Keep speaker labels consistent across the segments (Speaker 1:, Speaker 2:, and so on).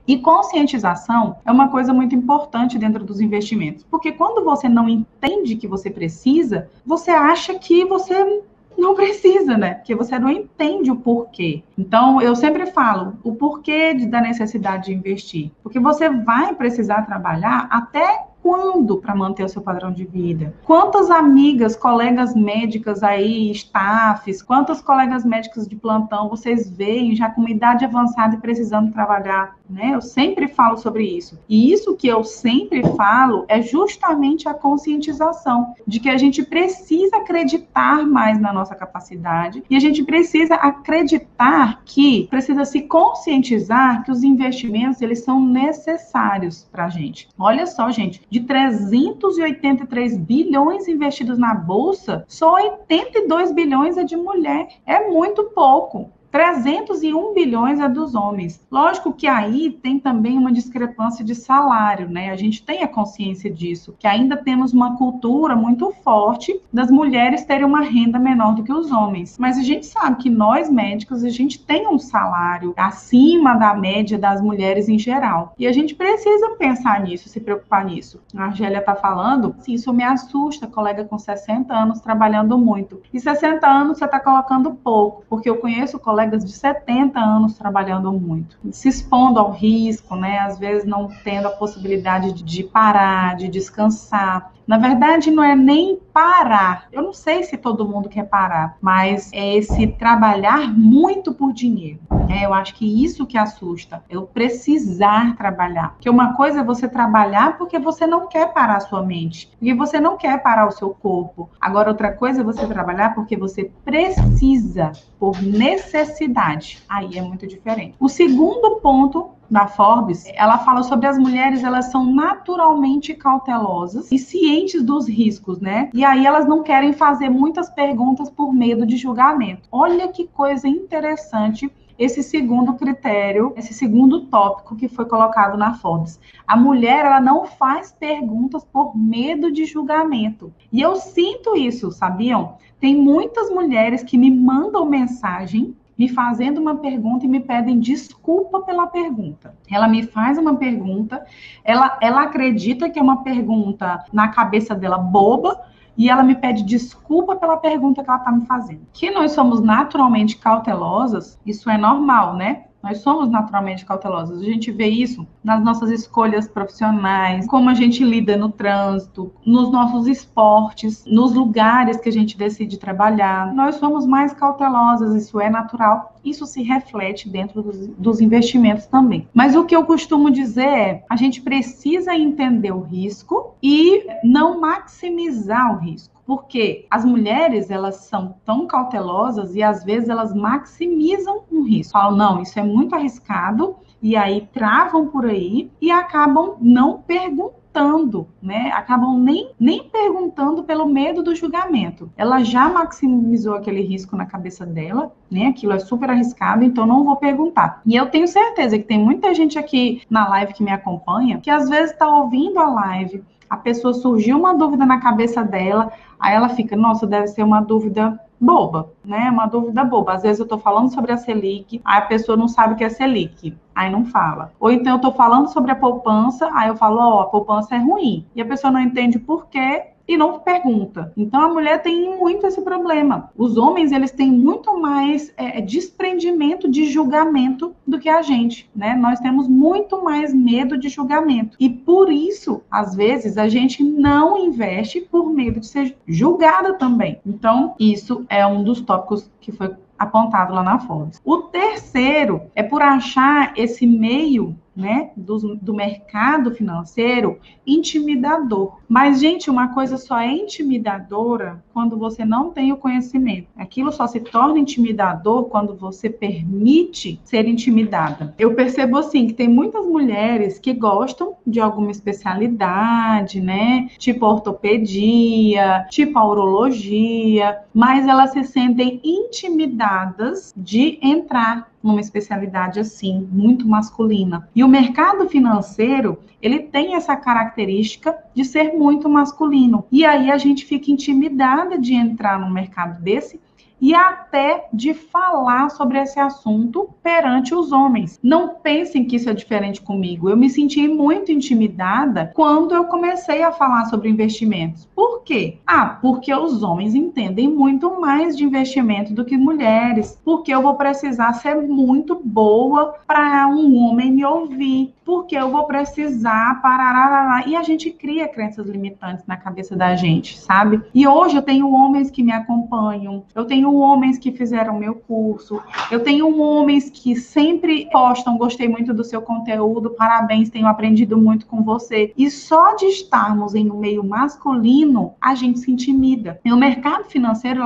Speaker 1: E conscientização é uma coisa muito importante dentro dos investimentos, porque quando você não entende que você precisa, você acha que você não precisa, né? Porque você não entende o porquê. Então, eu sempre falo o porquê da necessidade de investir. Porque você vai precisar trabalhar até quando para manter o seu padrão de vida? Quantas amigas, colegas médicas aí, staffs, quantos colegas médicos de plantão vocês veem já com uma idade avançada e precisando trabalhar, né? Eu sempre falo sobre isso. E isso que eu sempre falo é justamente a conscientização de que a gente precisa acreditar mais na nossa capacidade e a gente precisa acreditar que precisa se conscientizar que os investimentos, eles são necessários para a gente. Olha só, gente, de 383 bilhões investidos na Bolsa, só 82 bilhões é de mulher. É muito pouco. 301 bilhões é dos homens. Lógico que aí tem também uma discrepância de salário, né? A gente tem a consciência disso, que ainda temos uma cultura muito forte das mulheres terem uma renda menor do que os homens. Mas a gente sabe que nós médicos, a gente tem um salário acima da média das mulheres em geral. E a gente precisa pensar nisso, se preocupar nisso. A Argélia está falando, sim, isso me assusta, colega com 60 anos trabalhando muito. E 60 anos você está colocando pouco, porque eu conheço colegas de 70 anos trabalhando muito, se expondo ao risco, né? Às vezes não tendo a possibilidade de parar, de descansar. Na verdade, não é nem parar. Eu não sei se todo mundo quer parar, mas é esse trabalhar muito por dinheiro. Eu acho que isso que assusta. Eu precisar trabalhar. Porque uma coisa é você trabalhar porque você não quer parar a sua mente, porque você não quer parar o seu corpo. Agora, outra coisa é você trabalhar porque você precisa, por necessidade. Aí é muito diferente. O segundo ponto da Forbes, ela fala sobre as mulheres, elas são naturalmente cautelosas e cientes dos riscos, né? E aí elas não querem fazer muitas perguntas por medo de julgamento. Olha que coisa interessante esse segundo critério, esse segundo tópico que foi colocado na Forbes. A mulher, ela não faz perguntas por medo de julgamento. E eu sinto isso, sabiam? Tem muitas mulheres que me mandam mensagem me fazendo uma pergunta e me pedem desculpa pela pergunta. Ela me faz uma pergunta, ela acredita que é uma pergunta na cabeça dela boba, e ela me pede desculpa pela pergunta que ela está me fazendo. Que nós somos naturalmente cautelosas, isso é normal, né? Nós somos naturalmente cautelosas. A gente vê isso nas nossas escolhas profissionais, como a gente lida no trânsito, nos nossos esportes, nos lugares que a gente decide trabalhar. Nós somos mais cautelosas, isso é natural. Isso se reflete dentro dos investimentos também. Mas o que eu costumo dizer é, a gente precisa entender o risco e não maximizar o risco. Porque as mulheres, elas são tão cautelosas e às vezes elas maximizam um risco. Falam, não, isso é muito arriscado, e aí travam por aí e acabam não perguntando, né? Acabam nem perguntando pelo medo do julgamento. Ela já maximizou aquele risco na cabeça dela, né? Aquilo é super arriscado, então não vou perguntar. E eu tenho certeza que tem muita gente aqui na live que me acompanha, que às vezes está ouvindo a live, a pessoa surgiu uma dúvida na cabeça dela, aí ela fica, nossa, deve ser uma dúvida boba, né? Uma dúvida boba. Às vezes eu tô falando sobre a Selic, aí a pessoa não sabe o que é Selic, aí não fala. Ou então eu tô falando sobre a poupança, aí eu falo, ó, a poupança é ruim. E a pessoa não entende por quê e não pergunta. Então a mulher tem muito esse problema. Os homens, eles têm muito mais desprendimento de julgamento do que a gente, né? Nós temos muito mais medo de julgamento. E por isso, às vezes, a gente não investe por medo de ser julgada também. Então, isso é um dos tópicos que foi apontado lá na Forbes. O terceiro é por achar esse meio, né, do mercado financeiro intimidador. Mas, gente, uma coisa só é intimidadora quando você não tem o conhecimento. Aquilo só se torna intimidador quando você permite ser intimidada. Eu percebo, assim, que tem muitas mulheres que gostam de alguma especialidade, né, tipo ortopedia, tipo a urologia, mas elas se sentem intimidadas de entrar numa especialidade assim, muito masculina. E o mercado financeiro, ele tem essa característica de ser muito masculino. E aí a gente fica intimidada de entrar num mercado desse e até de falar sobre esse assunto perante os homens. Não pensem que isso é diferente comigo. Eu me senti muito intimidada quando eu comecei a falar sobre investimentos. Por quê? Porque os homens entendem muito mais de investimento do que mulheres. Porque eu vou precisar ser muito boa para um homem me ouvir. Porque eu vou precisar parar. E a gente cria crenças limitantes na cabeça da gente, sabe? E hoje eu tenho homens que me acompanham, eu tenho homens que fizeram meu curso, eu tenho homens que sempre postam, gostei muito do seu conteúdo, parabéns, tenho aprendido muito com você. E só de estarmos em um meio masculino, a gente se intimida. E o mercado financeiro,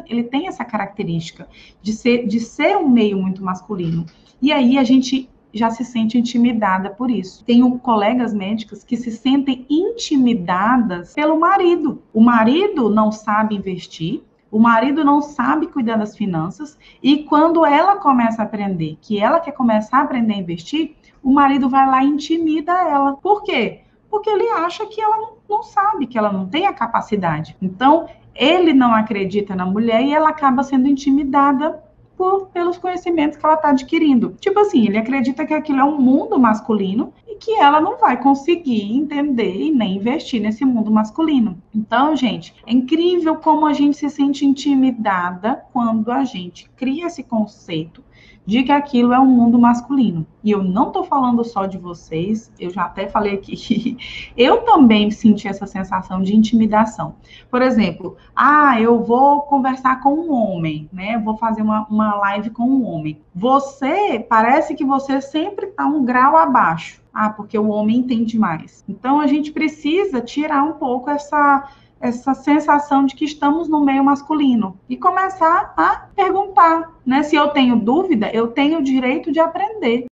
Speaker 1: ele tem essa característica de ser um meio muito masculino. E aí a gente já se sente intimidada por isso. Tenho colegas médicas que se sentem intimidadas pelo marido. O marido não sabe investir, o marido não sabe cuidar das finanças, e quando ela começa a aprender, que ela quer começar a aprender a investir, o marido vai lá e intimida ela. Por quê? Porque ele acha que ela não sabe, que ela não tem a capacidade. Então, ele não acredita na mulher e ela acaba sendo intimidada pelos conhecimentos que ela está adquirindo. Tipo assim, ele acredita que aquilo é um mundo masculino e que ela não vai conseguir entender e nem investir nesse mundo masculino. Então, gente, é incrível como a gente se sente intimidada quando a gente cria esse conceito de que aquilo é um mundo masculino. E eu não estou falando só de vocês, eu já até falei aqui que eu também senti essa sensação de intimidação. Por exemplo, eu vou conversar com um homem, né? Vou fazer uma live com um homem. Parece que você sempre está um grau abaixo. Porque o homem entende mais. Então, a gente precisa tirar um pouco essa sensação de que estamos no meio masculino e começar a perguntar, né? Se eu tenho dúvida, eu tenho o direito de aprender.